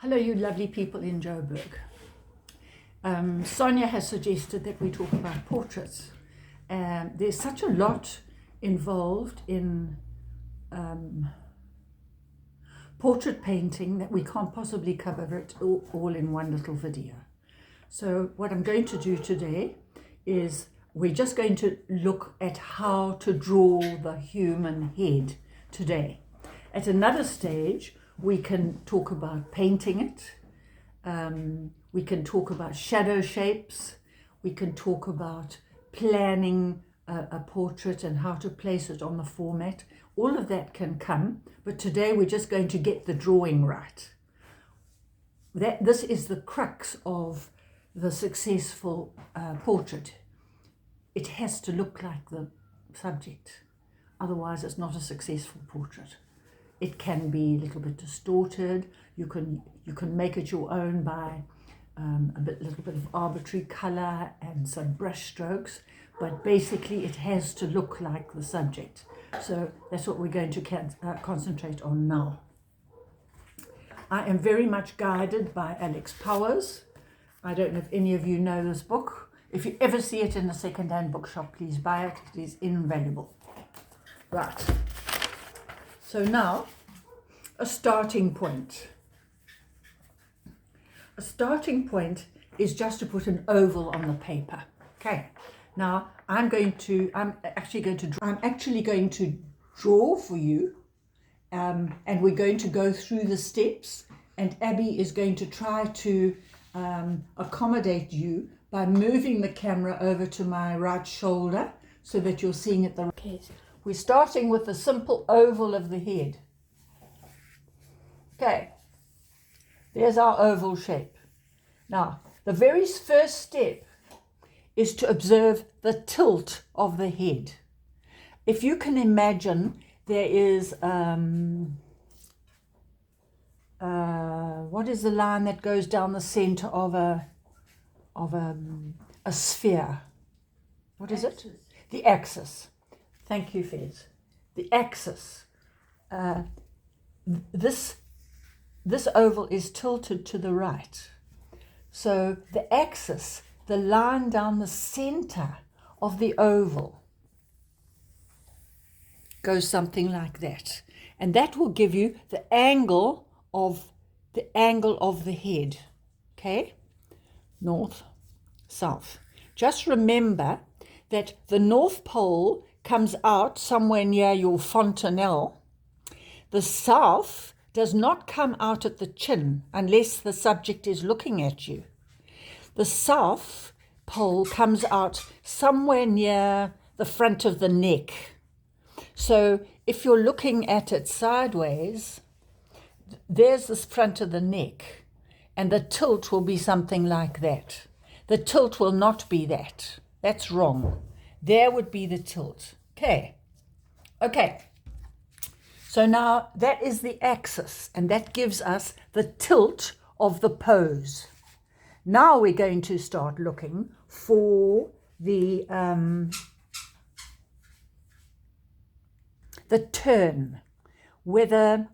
Hello, you lovely people in Joburg. Sonia has suggested that we talk about portraits. There's such a lot involved in portrait painting that we can't possibly cover it all in one little video. So what I'm going to do today is we're just going to look at how to draw the human head today. At another stage, we can talk about painting it. We can talk about shadow shapes. We can talk about planning a portrait and how to place it on the format. All of that can come, but today we're just going to get the drawing right. This is the crux of the successful portrait. It has to look like the subject. Otherwise, it's not a successful portrait. It can be a little bit distorted. You can make it your own by little bit of arbitrary color and some brush strokes, but basically it has to look like the subject. So that's what we're going to concentrate on now. I am very much guided by Alex Powers. I don't know if any of you know this book. If you ever see it in a second-hand bookshop, please buy it. It is invaluable. Right. So now, a starting point. A starting point is just to put an oval on the paper. Okay. Now I'm actually going to draw for you, and we're going to go through the steps. And Abby is going to try to accommodate you by moving the camera over to my right shoulder so that you're seeing it the right way. We're starting with the simple oval of the head. Okay, there's our oval shape. Now, the very first step is to observe the tilt of the head. If you can imagine, there is, what is the line that goes down the center of a sphere? What is it? The axis. Thank you, Fez. The axis. This oval is tilted to the right. So the axis, the line down the center of the oval, goes something like that. And that will give you the angle of the head. Okay? North, south. Just remember that the North Pole comes out somewhere near your fontanelle. The south does not come out at the chin unless the subject is looking at you. The south pole comes out somewhere near the front of the neck. So if you're looking at it sideways, there's the front of the neck, and the tilt will be something like that. The tilt will not be that. That's wrong. There would be the tilt. Okay. So now that is the axis, and that gives us the tilt of the pose. Now we're going to start looking for the turn, whether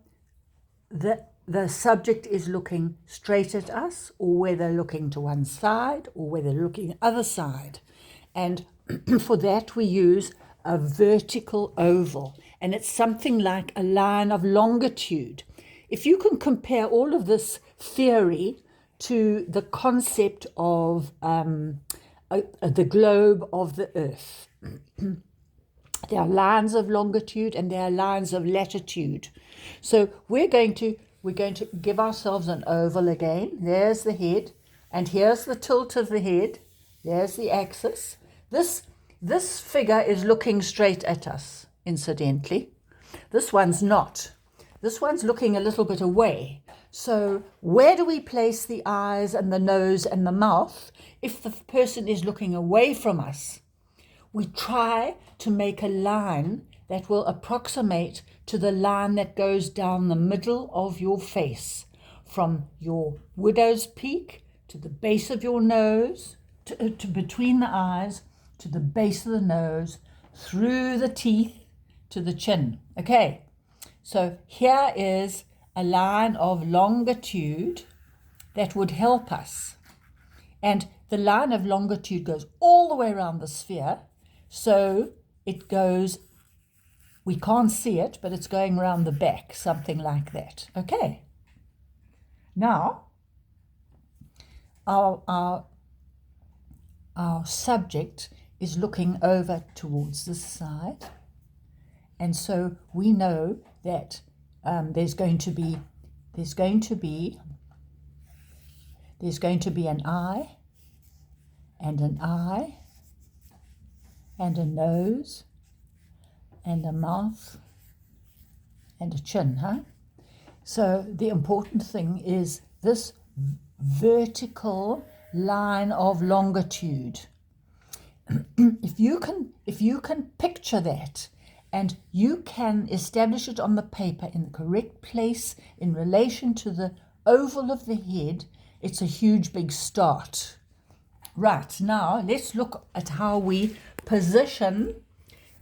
the subject is looking straight at us, or whether looking to one side, or whether looking other side. And for that we use a vertical oval, and it's something like a line of longitude. If you can compare all of this theory to the concept of the globe of the earth, there are lines of longitude and there are lines of latitude. So we're going to give ourselves an oval again. There's the head, and here's the tilt of the head. There's the axis. This figure is looking straight at us, incidentally. This one's not. This one's looking a little bit away. So where do we place the eyes and the nose and the mouth if the person is looking away from us? We try to make a line that will approximate to the line that goes down the middle of your face, from your widow's peak to the base of your nose, to between the eyes, to the base of the nose, through the teeth to the chin. Okay, so here is a line of longitude that would help us. And the line of longitude goes all the way around the sphere, so it goes, we can't see it, but it's going around the back, something like that. Okay. Now, our subject is looking over towards this side, and so we know that there's going to be an eye and an eye and a nose and a mouth and a chin, huh? So the important thing is this vertical line of longitude. If you can picture that, and you can establish it on the paper in the correct place in relation to the oval of the head, it's a huge big start. Right, now let's look at how we position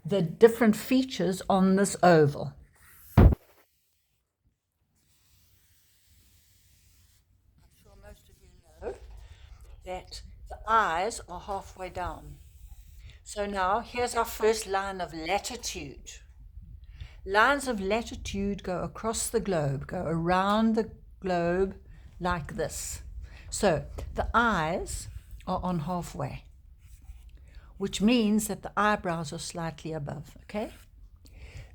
the different features on this oval. I'm sure most of you know that the eyes are halfway down. So now here's our first line of latitude. Lines of latitude go across the globe, go around the globe like this. So the eyes are on halfway, which means that the eyebrows are slightly above, okay?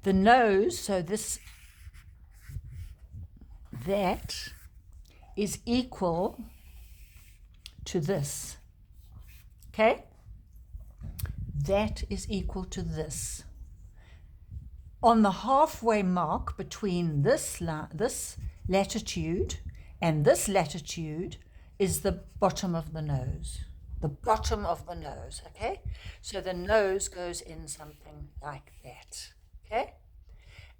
The nose, so that is equal to this, okay? That is equal to this. On the halfway mark between this latitude and this latitude is the bottom of the nose. The bottom of the nose, okay? So the nose goes in something like that, okay?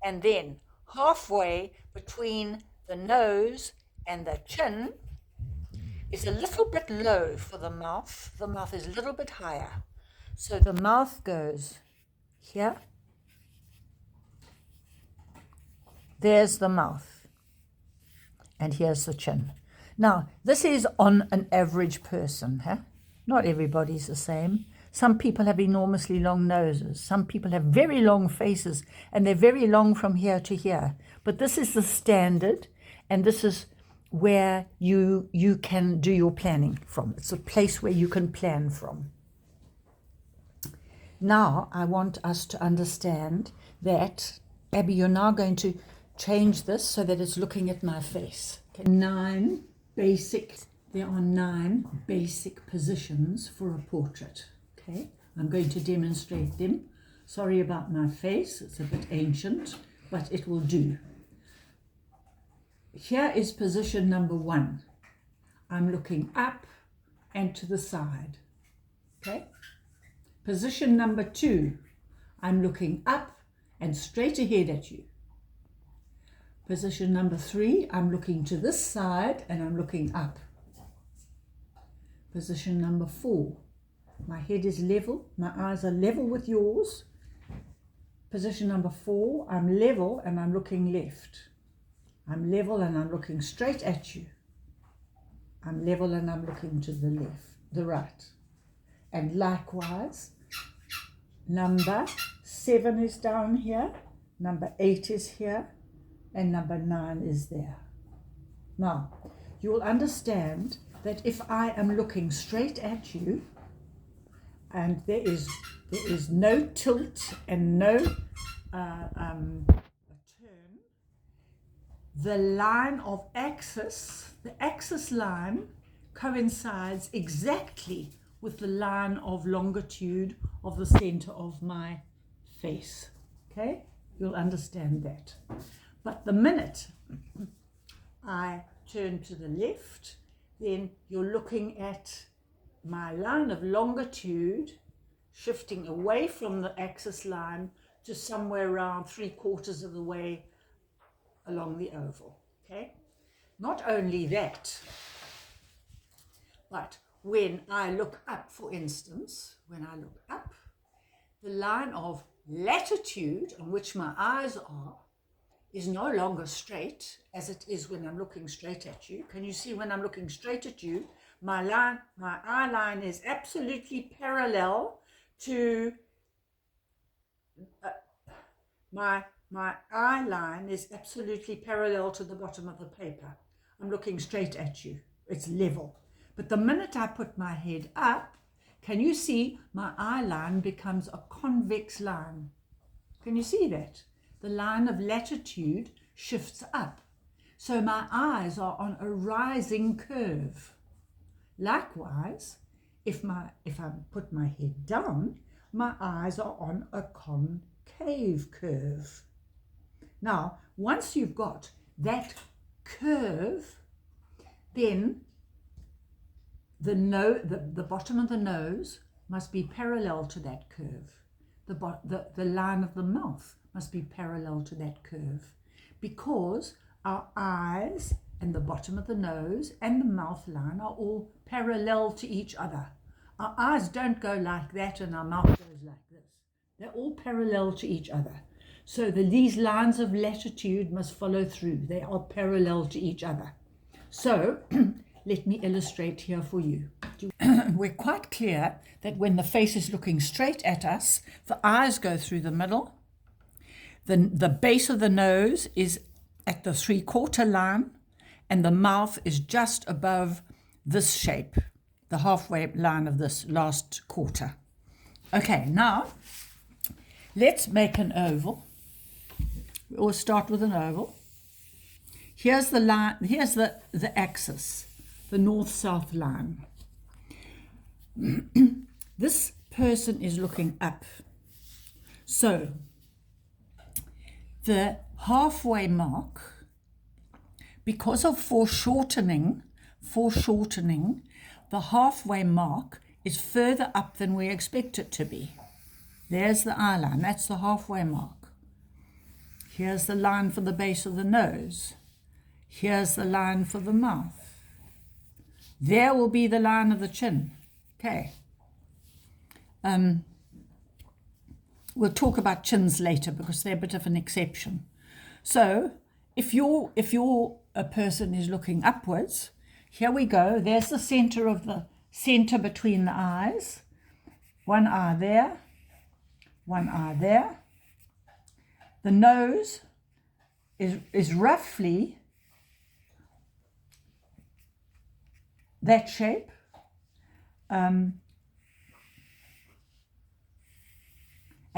And then halfway between the nose and the chin is a little bit low for the mouth. The mouth is a little bit higher. So the mouth goes here. There's the mouth. And here's the chin. Now, this is on an average person, huh? Not everybody's the same. Some people have enormously long noses. Some people have very long faces, and they're very long from here to here. But this is the standard, and this is where you can do your planning from. It's a place where you can plan from. Now, I want us to understand that, Abby, you're now going to change this so that it's looking at my face. Okay. There are 9 basic positions for a portrait. Okay, I'm going to demonstrate them. Sorry about my face, it's a bit ancient, but it will do. Here is position number 1. I'm looking up and to the side. Okay. Position number 2, I'm looking up and straight ahead at you. Position number 3, I'm looking to this side and I'm looking up. Position number 4, my head is level, my eyes are level with yours. Position number 4, I'm level and I'm looking left. I'm level and I'm looking straight at you. I'm level and I'm looking to the left, the right. And likewise, number 7 is down here, number 8 is here, and number 9 is there. Now, you will understand that if I am looking straight at you, and there is no tilt and no turn, the line of axis, the axis line coincides exactly with the line of longitude of the center of my face. Okay, you'll understand that. But the minute I turn to the left, then you're looking at my line of longitude shifting away from the axis line to somewhere around 3/4 of the way along the oval. Okay, not only that, but when I look up, for instance, when I look up, the line of latitude on which my eyes are is no longer straight as it is when I'm looking straight at you. Can you see when I'm looking straight at you, my eye line is absolutely parallel to my eye line is absolutely parallel to the bottom of the paper. I'm looking straight at you. It's level. But the minute I put my head up, can you see my eye line becomes a convex line? Can you see that? The line of latitude shifts up. So my eyes are on a rising curve. Likewise, if I put my head down, my eyes are on a concave curve. Now, once you've got that curve, then the bottom of the nose must be parallel to that curve. The line of the mouth must be parallel to that curve, because our eyes and the bottom of the nose and the mouth line are all parallel to each other. Our eyes don't go like that and our mouth goes like this. They're all parallel to each other. So these lines of latitude must follow through. They are parallel to each other. So let me illustrate here for you. We're quite clear that when the face is looking straight at us, the eyes go through the middle. The base of the nose is at the 3/4 line, and the mouth is just above this shape, the halfway line of this last quarter. Okay, now let's make an oval. We always start with an oval. Here's the line, here's the axis, the north-south line. This person is looking up. So the halfway mark, because of foreshortening, the halfway mark is further up than we expect it to be. There's the eye line, that's the halfway mark. Here's the line for the base of the nose. Here's the line for the mouth. There will be the line of the chin. Okay. We'll talk about chins later because they're a bit of an exception. So if a person is looking upwards, here we go. There's the center between the eyes. One eye there, one eye there. The nose is roughly that shape.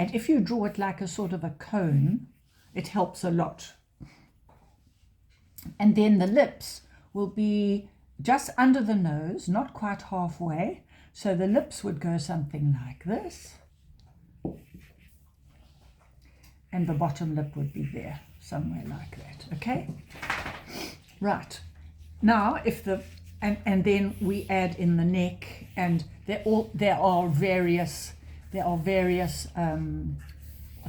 And if you draw it like a sort of a cone, it helps a lot. And then the lips will be just under the nose, not quite halfway. So the lips would go something like this. And the bottom lip would be there, somewhere like that, okay? Right. Now, and then we add in the neck, and there are various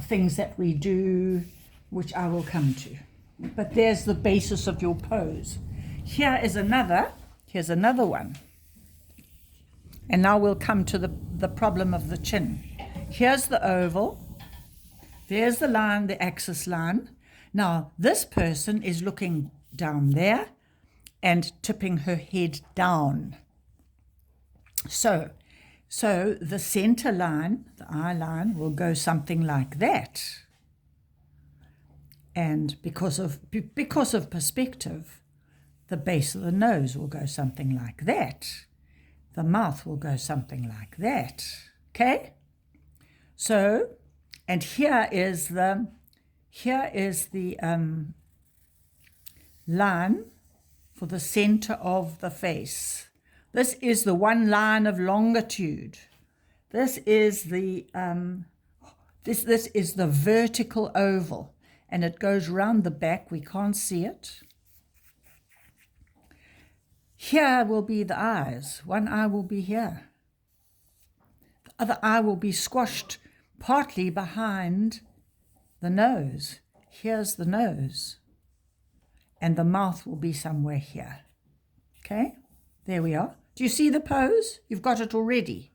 things that we do, which I will come to. But there's the basis of your pose. Here's another one. And now we'll come to the problem of the chin. Here's the oval. There's the line, the axis line. Now, this person is looking down there and tipping her head down. So the center line, the eye line, will go something like that. And because of perspective, the base of the nose will go something like that. The mouth will go something like that. Okay? So, and here is the line for the center of the face. This is the one line of longitude. This is the this is the vertical oval, and it goes round the back. We can't see it. Here will be the eyes. One eye will be here. The other eye will be squashed partly behind the nose. Here's the nose. And the mouth will be somewhere here. Okay? There we are. Do you see the pose? You've got it already.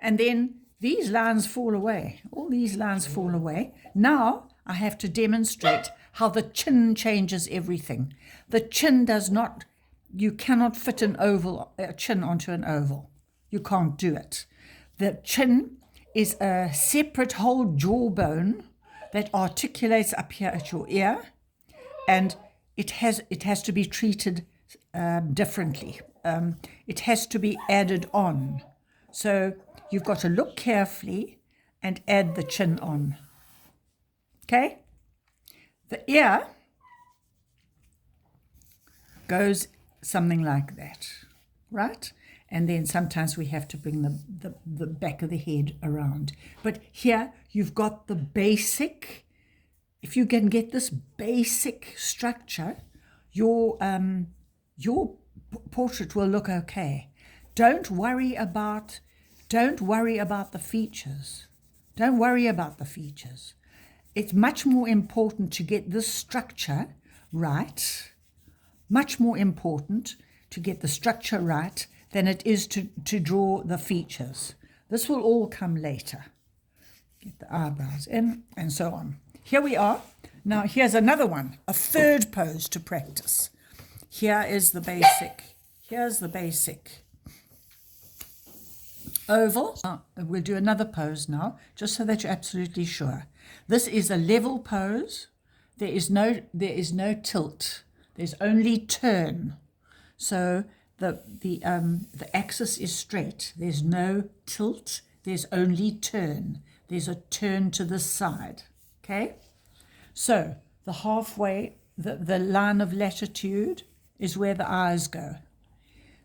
And then these lines fall away. All these lines fall away. Now I have to demonstrate how the chin changes everything. The chin does not, you cannot fit a chin onto an oval. You can't do it. The chin is a separate whole jawbone that articulates up here at your ear, and it has to be treated differently. It has to be added on. So you've got to look carefully and add the chin on. Okay? The ear goes something like that, right? And then sometimes we have to bring the back of the head around. But here you've got the basic. If you can get this basic structure, your portrait will look okay. Don't worry about the features. Don't worry about the features. It's much more important to get this structure right, much more important to get the structure right than it is to draw the features. This will all come later. Get the eyebrows in and so on. Here we are. Now here's another one, a third pose to practice. Here is the basic. Here's the basic oval. We'll do another pose now, just so that you're absolutely sure. This is a level pose. There is no tilt. There's only turn. So the axis is straight. There's no tilt. There's only turn. There's a turn to the side. Okay? So the halfway, the line of latitude is where the eyes go.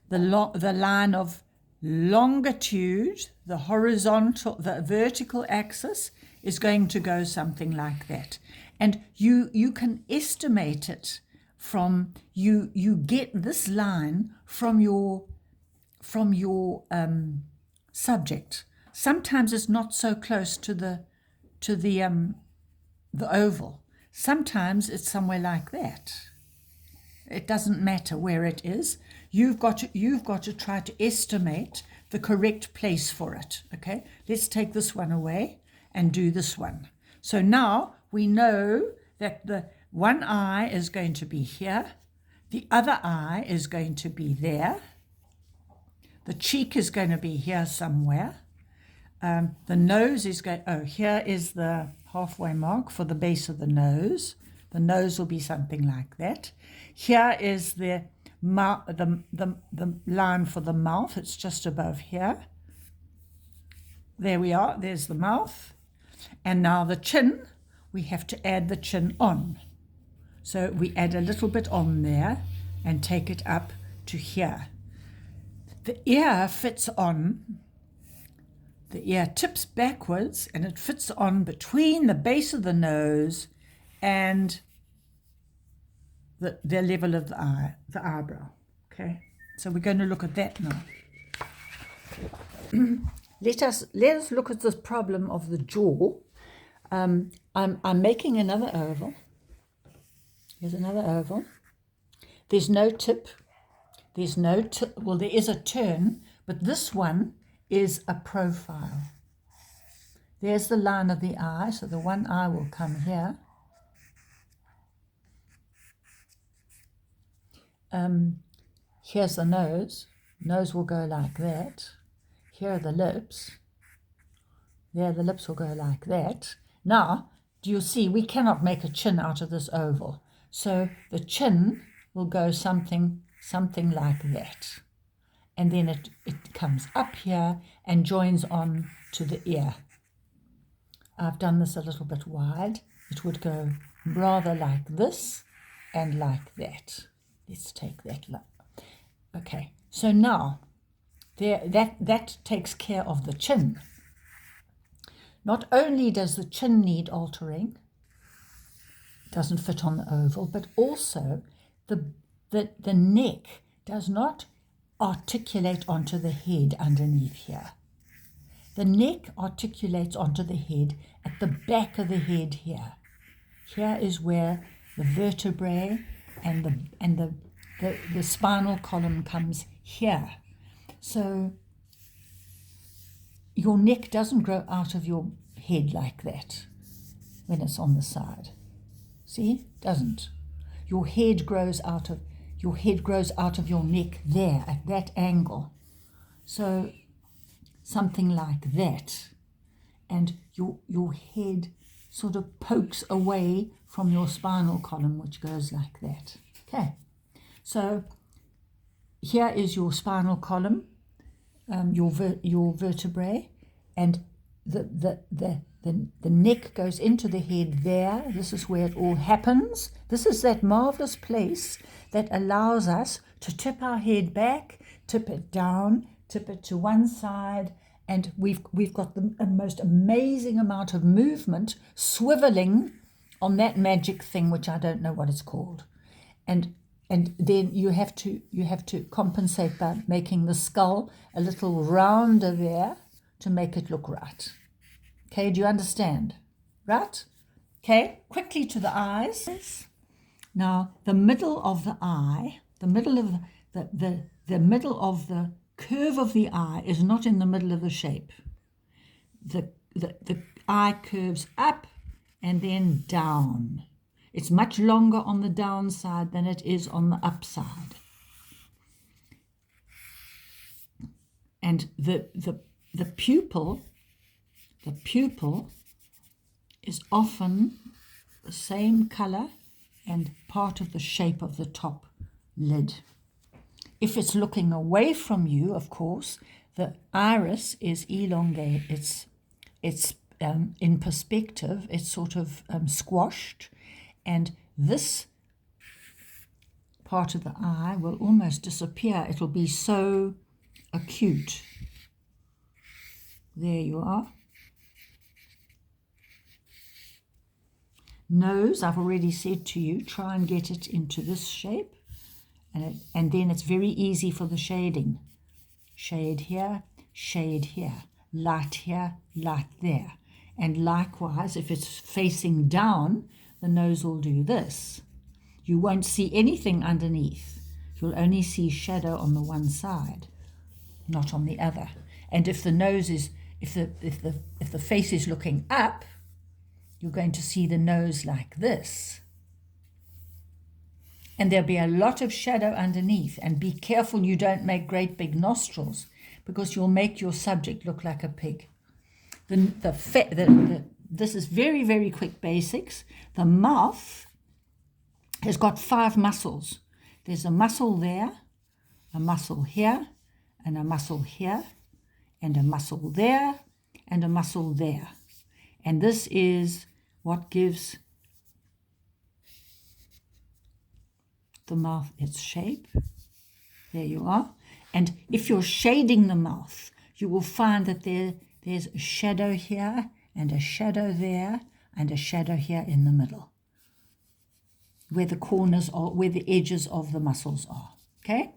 The line of longitude, the horizontal, the vertical axis is going to go something like that. And you can estimate it from, you get this line from your subject. Sometimes it's not so close to the oval. Sometimes it's somewhere like that. It doesn't matter where it is. You've got to try to estimate the correct place for it. Okay, let's take this one away and do this one. So now we know that the one eye is going to be here, the other eye is going to be there, the cheek is going to be here somewhere, the nose is going, here is the halfway mark for the base of the nose. The nose will be something like that. Here is the line for the mouth. It's just above here. There we are. There's the mouth. And now the chin, we have to add the chin on. So we add a little bit on there and take it up to here. The ear fits on. The ear tips backwards and it fits on between the base of the nose and the level of the eye, the eyebrow. Okay, so we're going to look at that now. Let us look at this problem of the jaw. I'm making another oval. Here's another oval. There's no tip. There's no tip. Well, there is a turn, but this one is a profile. There's the line of the eye, so the one eye will come here. Here's the nose. Nose will go like that. Here are the lips. There, the lips will go like that. Now, do you see, we cannot make a chin out of this oval. So the chin will go something like that. And then it comes up here and joins on to the ear. I've done this a little bit wide. It would go rather like this and like that. Let's take that. Okay, so now that takes care of the chin. Not only does the chin need altering, it doesn't fit on the oval, but also the neck does not articulate onto the head underneath here. The neck articulates onto the head at the back of the head here. Here is where the vertebrae and the spinal column comes here. So your neck doesn't grow out of your head like that when it's on the side. See, doesn't. Your head grows out of your neck there at that angle. So something like that. And your head sort of pokes away from your spinal column, which goes like that. Okay, so here is your spinal column, your vertebrae, and the neck goes into the head there. This is where it all happens. This is that marvelous place that allows us to tip our head back, tip it down, tip it to one side, and we've got the most amazing amount of movement swiveling on that magic thing, which I don't know what it's called. And then you have to compensate by making the skull a little rounder there to make it look right. Okay, do you understand? Right? Okay, quickly to the eyes. Now, the middle of the eye, the middle of the curve of the eye is not in the middle of the shape. The eye curves up and then down. It's much longer on the downside than it is on the upside. And the pupil is often the same color and part of the shape of the top lid. If it's looking away from you, of course, the iris is elongated. It's in perspective, it's sort of squashed, and this part of the eye will almost disappear. It'll be so acute. There you are. Nose, I've already said to you, try and get it into this shape. And then it's very easy for the shading. Shade here, light here, light there. And likewise, if it's facing down, the nose will do this. You won't see anything underneath. You'll only see shadow on the one side, not on the other. And if the nose is, if the face is looking up, you're going to see the nose like this. And there'll be a lot of shadow underneath. And be careful you don't make great big nostrils, because you'll make your subject look like a pig. This is very, very quick basics. The mouth has got 5 muscles. There's a muscle there, a muscle here, and a muscle here, and a muscle there, and a muscle there. And this is what gives the mouth its shape. There you are. And if you're shading the mouth, you will find that there's a shadow here, and a shadow there, and a shadow here in the middle, where the corners are, where the edges of the muscles are. Okay?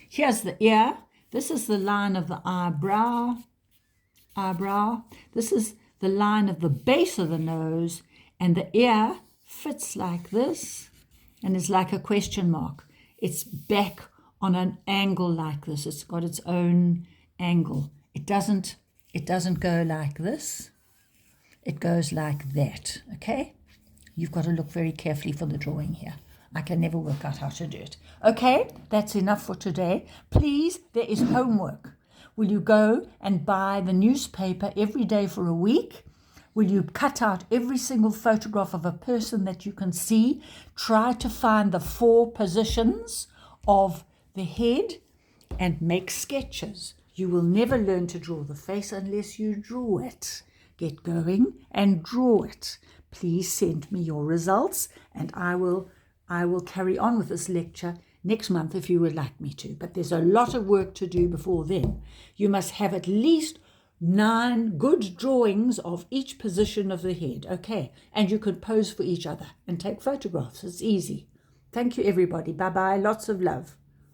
Here's the ear. This is the line of the eyebrow. This is the line of the base of the nose, and the ear fits like this and is like a question mark. It's back on an angle like this. It's got its own angle. It doesn't go like this. It goes like that, okay? You've got to look very carefully for the drawing here. I can never work out how to do it. Okay, that's enough for today. Please, there is homework. Will you go and buy the newspaper every day for a week? Will you cut out every single photograph of a person that you can see? Try to find the 4 positions of the head and make sketches. You will never learn to draw the face unless you draw it. Get going and draw it. Please send me your results, and I will carry on with this lecture next month if you would like me to. But there's a lot of work to do before then. You must have at least 9 good drawings of each position of the head, okay? And you can pose for each other and take photographs. It's easy. Thank you, everybody. Bye-bye. Lots of love.